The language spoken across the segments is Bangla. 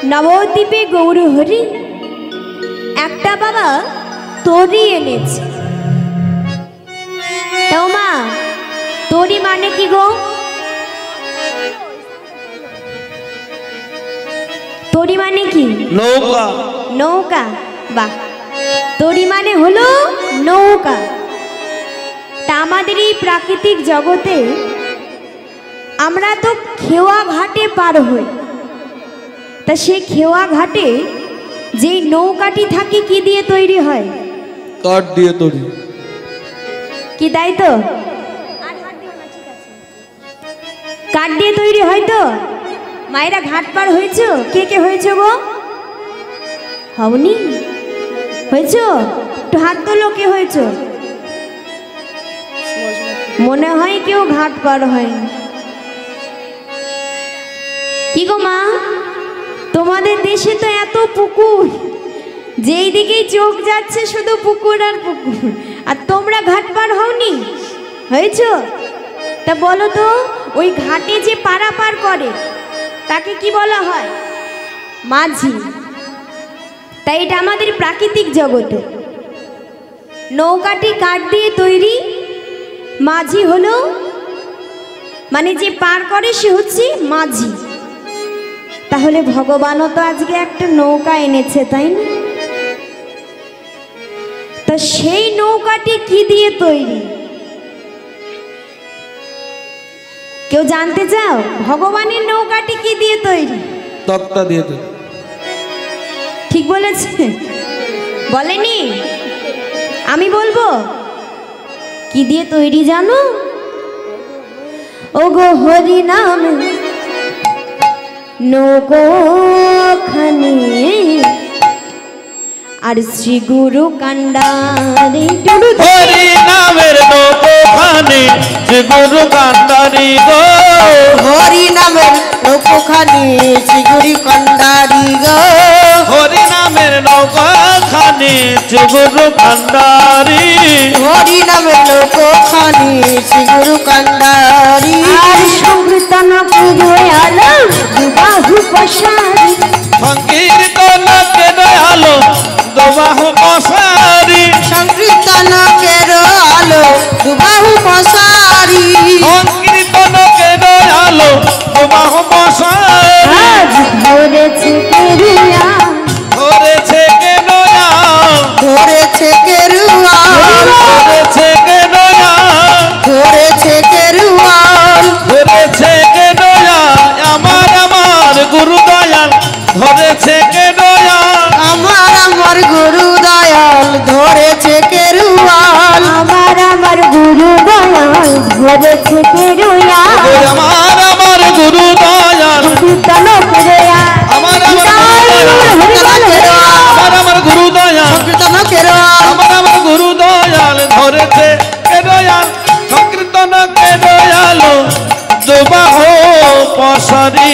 নবদ্বীপে গৌরহরি একটা বাবা তরি এনেছে। তো মা, তরি মানে কি গো? তরি মানে কি? নৌকা। নৌকা, বাহ। তরি মানে হলো নৌকা। তা আমাদের এই প্রাকৃতিক জগতে আমরা তো খেওয়া ঘাটে পার হই। তা সেই খেওয়া ঘাটে যেই নৌকাটি থাকে কি দিয়ে তৈরি হয়? কাঠ দিয়ে তৈরি। কি তাই তো? কাঠ দিয়ে তৈরি হয় তো? মায়েরা ঘাট পার হয়েছো? কে কে হয়েছো গো? হওনি? হয়েছো? একটু হাত তোলো, কে হয়েছো? মনে হয় কেউ ঘাট পার হয়নি। কি গো মা, তোমাদের দেশে তো এত পুকুর, যেই দিকেই চোখ যাচ্ছে শুধু পুকুর আর পুকুর, আর তোমরা ঘাট পার হওনি? হয়েছো? তা বলো তো, ওই ঘাটে যে পারাপার করে তাকে কি বলা হয়? মাঝি। তাই এটা আমাদের প্রাকৃতিক জগতে নৌকাটি কাঠ দিয়ে তৈরি। মাঝি হলো মানে যে পার করে সে হচ্ছে মাঝি। তাহলে ভগবানও তো আজকে একটা নৌকা এনেছে, তাই না? তা সেই নৌকাটি কি দিয়ে তৈরি? কেউ জানতে চাও? ভগবানের নৌকাটি কি দিয়ে তৈরি? তক্তা দিয়ে তৈরি। ঠিক বলেছে? বলেনি? আমি বলবো কি দিয়ে তৈরি জানো? ও গো হরি নাম নৌকোখানি আর শ্রী গুরু কান্ডারি। হরি নামের নৌকোখানি শ্রী গুরু কান্ডারি গো। হরি নামের নৌকোখানি শ্রী গুরু কান্ডারি গো। হরি নামের নৌকোখানি শ্রী গুরু কান্ডারি। হরি নামের নৌকোখানি শ্রী গুরু কান্ডারি। আর সংকীর্তন করে আলো দুবাহু পশারি। সংকীর্তন করে আলো দুবাহু পশারি। সংকীর্তন কেরো আলো দুবাহু পশারি। সংকীর্তন করে আলো দুবাহু পশারি। আজ ধরেছে কেরিয়া, ধরেছে কেনয়া, ধরেছে কেরুয়াল, ধরেছে কেনয়া, ধরেছে কেরুয়াল। ধরেছে কেনয়া আমার আমার গুরু দয়াল। ধরেছে কেনয়া আমার গুরু দয়াল ধরেছে কেরুয়াল। আমার গুরু দয়াল ধরেছে কেরিয়া। আমার গুরু দয়াল। কীর্তন কেরিয়া, আমার গুরু দয়াল। সংকীর্তন কেরুয়াল, আমার গুরু দয়াল ধরেছে কেনয়া। সংকীর্তন কেনয়াল দুবাহু পশারি।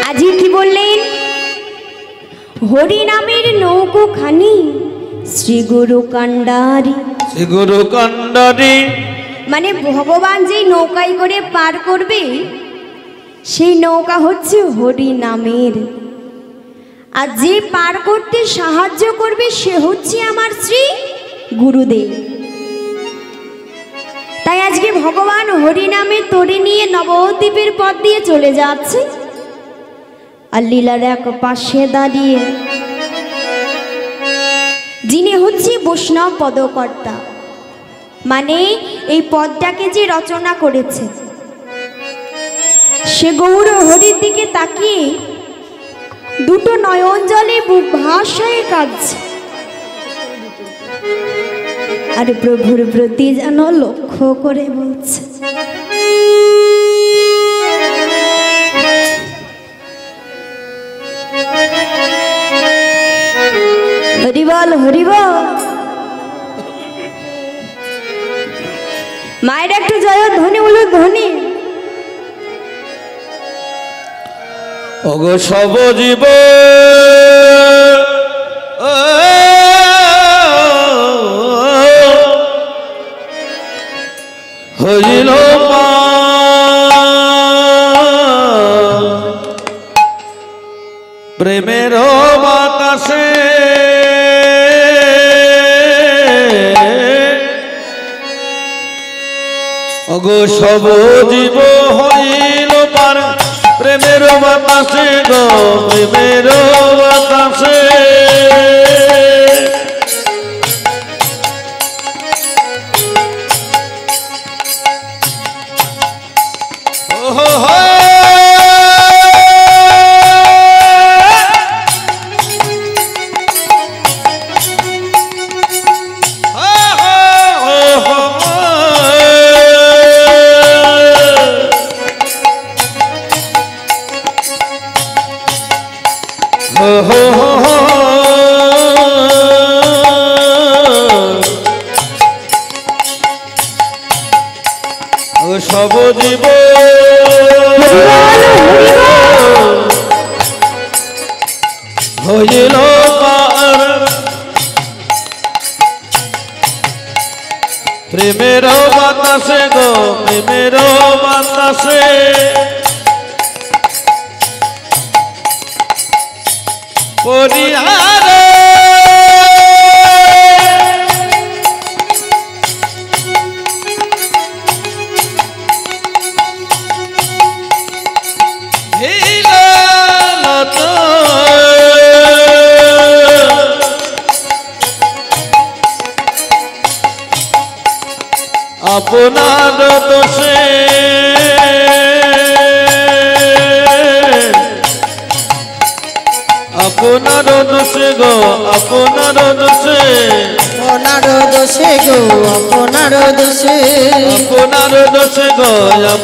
আজকে কি বললেন? হরি নামের নৌকোখানি শ্রী গুরু কান্ডারি। শ্রী গুরু কান্ডারি মানে ভগবান যেই নৌকায় করে পার করবে সেই নৌকা হচ্ছে হরি নামের। আর যে পার করতে সাহায্য করবে সে হচ্ছে আমার শ্রী গুরুদেব। তাই আজকে ভগবান হরি নামে তরি নিয়ে নবদ্বীপের পথ দিয়ে চলে যাচ্ছে। আর লীলার এক পাশে দাঁড়িয়ে যিনি হচ্ছে বৈষ্ণব পদকর্তা, মানে এই পদটাকে যে রচনা করেছে, সে গৌর হরির দিকে তাকিয়ে দুটো নয়ন জলে বুক ভাসায় কাঁদছে। আর প্রভুর প্রতি যেন লক্ষ্য করে বলছে, হরিবল হরিবল। মায়ের একটু জয় ধ্বনি বলো, ধ্বনি। ওগো সব জীব অগো সব জীব হইল পার প্রেমের বাতাসে গো প্রেমের বাতাসে সব জীব হইল পার প্রেমের বাতাসে গো প্রেমের বাতাসে পরিহারে আপনার দোষে আপনার দোষে গো আপনার দোষে আপনার দোষে গো আপনার দোষে আপনার দোষে গো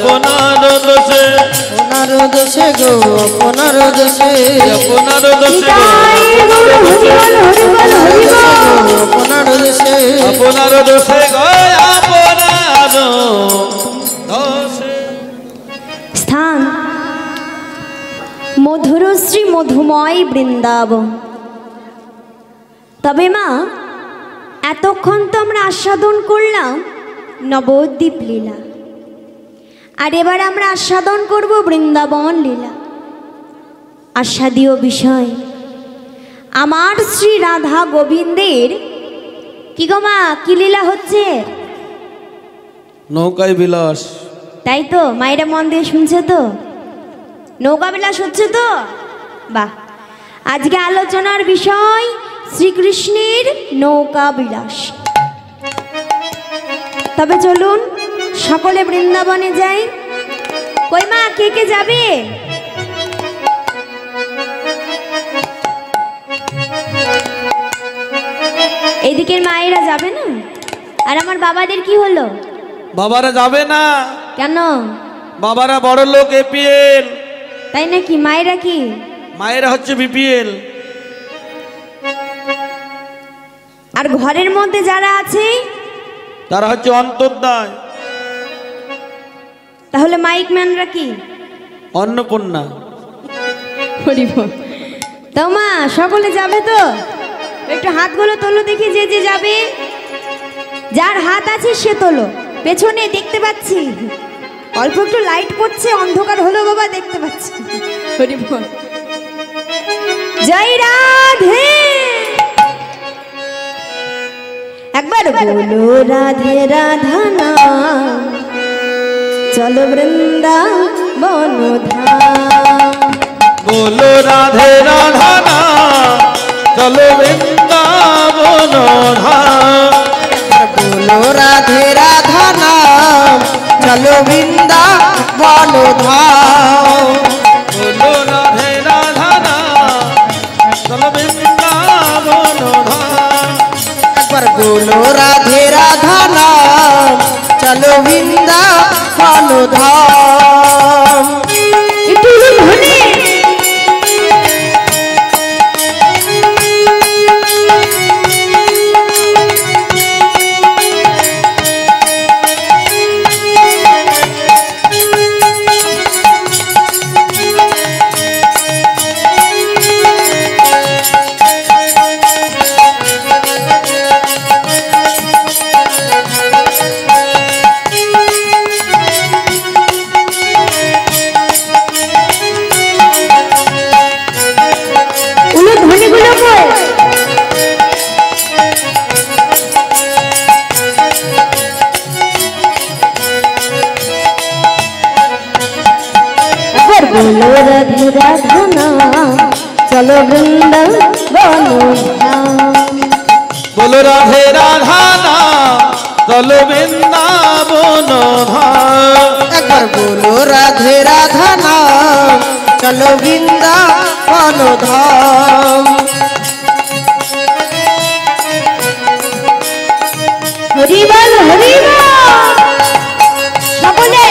আপনার দোষে আপনার দোষে গো আপনার দোষে আপনার দোষে আপনার দোষে আপনার দোষে গো আপনার দোষে। স্থান মধুরশ্রী মধুময় বৃন্দাবন। তবে মা, এতক্ষণ তো আমরা আস্বাদন করলাম নবদ্বীপ লীলা, আর এবার আমরা আস্বাদন করব বৃন্দাবন লীলা। আস্বাদীয় বিষয় আমার শ্রী রাধা গোবিন্দের কি গো মা, কি লীলা হচ্ছে? নৌকায় বিলাস। তাই তো, মায়েরা মন দিয়ে শুনছে তো? নৌকা বিলাস হচ্ছে তো? বাহ, আজকে আলোচনার বিষয় শ্রীকৃষ্ণের নৌকা বিলাস। তবে চলুন সকলে বৃন্দাবনে যাই। কই মা, কে কে যাবে? এইদিকের মায়েরা যাবে না? আর আমার বাবাদের কি হলো? বাবারা যাবে না। কেন? বাবারা বড় লোক, এপিএল। তাই নাকি? মায়েরা কি? মায়েরা হচ্ছে বিপিএল। আর ঘরের মধ্যে যারা আছে তারা হচ্ছে অন্তর্দায়। তাহলে মাইক ম্যানরা কি? অন্নপূর্ণা। তো মা, সকলে যাবে তো? একটু হাতগুলো তোলো দেখি, যে যে যাবে। যার হাত আছে সে তোলো। পেছনে দেখতে পাচ্ছি অল্প একটু লাইট পড়ছে, অন্ধকার হলো বাবা, দেখতে পাচ্ছি। জয় রাধে। একবার বলো রাধে রাধা নাম, চলো বৃন্দাবন ধাম। বলো রাধে রাধা নাম, চলো বৃন্দাবন ধাম। বলো রাধে রাধা নাম, চলো বৃন্দাবন ধাম। বলো রাধে রাধা নাম, চলো বৃন্দাবন ধাম। একবার বলো রাধে রাধা নাম, চলো বৃন্দাবন ধাম। একটু ধনে बोलो राधे राधा नाम चलो वृंदावन धाम एक बार बोलो राधे राधा नाम चलो वृंदावन धाम হরি বল হরি বল সকলে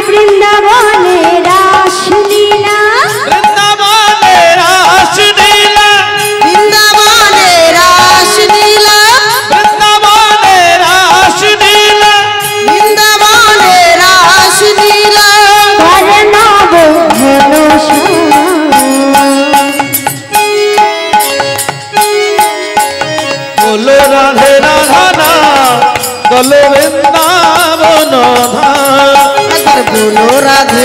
বৃন্দাবনে রাসলীলা वृंदावन रासलीला वृंदावने रासलीला वृंदावन रासलीला वृंदावने रासलीला করে নব बोलो राधे राधा नाम चलो वृंदावन धाम एक बार बोलो राधे